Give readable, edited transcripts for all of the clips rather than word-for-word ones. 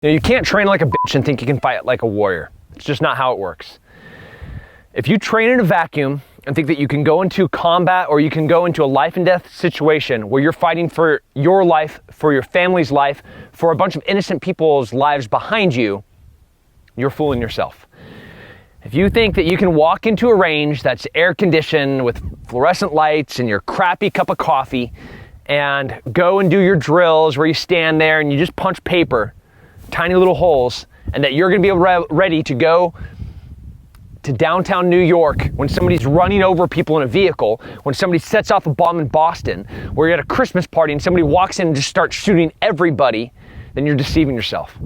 You can't train like a bitch and think you can fight like a warrior. It's just not how it works. If you train in a vacuum and think that you can go into combat or you can go into a life and death situation where you're fighting for your life, for your family's life, for a bunch of innocent people's lives behind you, you're fooling yourself. If you think that you can walk into a range that's air conditioned with fluorescent lights and your crappy cup of coffee and go and do your drills where you stand there and you just punch paper, tiny little holes, and that you're gonna be ready to go to downtown New York when somebody's running over people in a vehicle, when somebody sets off a bomb in Boston, where you're at a Christmas party and somebody walks in and just starts shooting everybody, then you're deceiving yourself.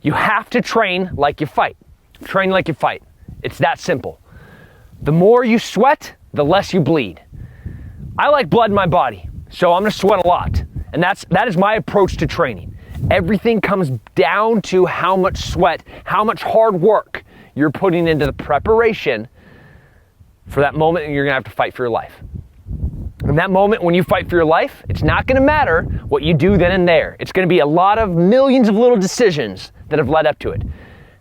You have to train like you fight. Train like you fight. It's that simple. The more you sweat, the less you bleed. I like blood in my body, so I'm gonna sweat a lot. And that is my approach to training. Everything comes down to how much sweat, how much hard work you're putting into the preparation for that moment you're gonna have to fight for your life. And that moment when you fight for your life, it's not gonna matter what you do then and there. It's gonna be a lot of millions of little decisions that have led up to it.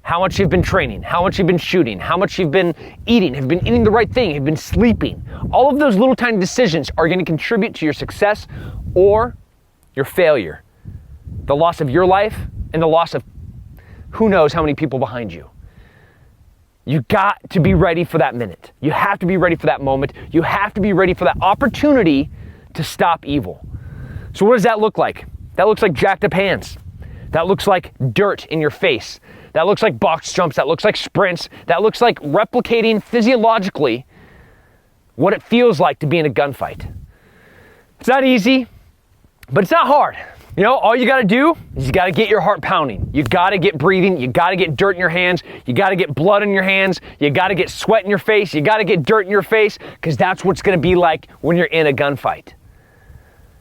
How much you've been training, how much you've been shooting, how much you've been eating, have been eating the right thing, have been sleeping. All of those little tiny decisions are gonna contribute to your success or your failure. The loss of your life and the loss of who knows how many people behind you. You got to be ready for that minute. You have to be ready for that moment. You have to be ready for that opportunity to stop evil. So what does that look like? That looks like jacked up hands. That looks like dirt in your face. That looks like box jumps. That looks like sprints. That looks like replicating physiologically what it feels like to be in a gunfight. It's not easy, but it's not hard. You know, all you gotta do is you gotta get your heart pounding. You gotta get breathing. You gotta get dirt in your hands. You gotta get blood in your hands. You gotta get sweat in your face. You gotta get dirt in your face, because that's what's gonna be like when you're in a gunfight.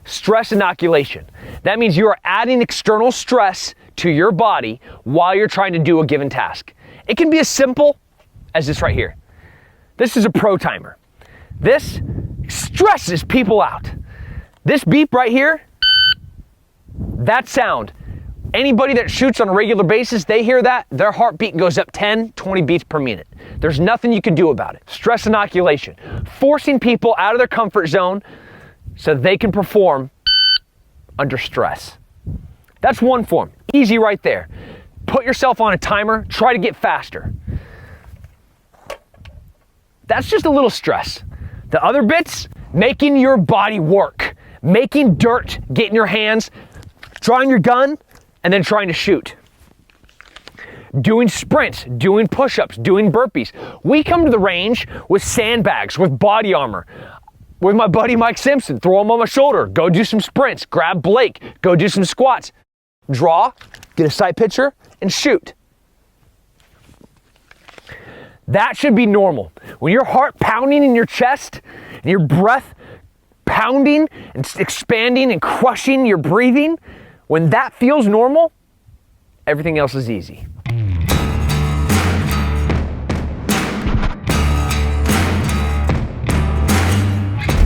Stress inoculation. That means you are adding external stress to your body while you're trying to do a given task. It can be as simple as this right here. This is a pro timer. This stresses people out. This beep right here, that sound, anybody that shoots on a regular basis, they hear that, their heartbeat goes up 10, 20 beats per minute. There's nothing you can do about it. Stress inoculation, forcing people out of their comfort zone so they can perform under stress. That's one form, easy right there. Put yourself on a timer, try to get faster. That's just a little stress. The other bits, making your body work, making dirt get in your hands, drawing your gun, and then trying to shoot. Doing sprints, doing push-ups, doing burpees. We come to the range with sandbags, with body armor. With my buddy Mike Simpson, throw him on my shoulder, go do some sprints, grab Blake, go do some squats. Draw, get a sight picture, and shoot. That should be normal. When your heart pounding in your chest, and your breath pounding and expanding and crushing your breathing, when that feels normal, everything else is easy.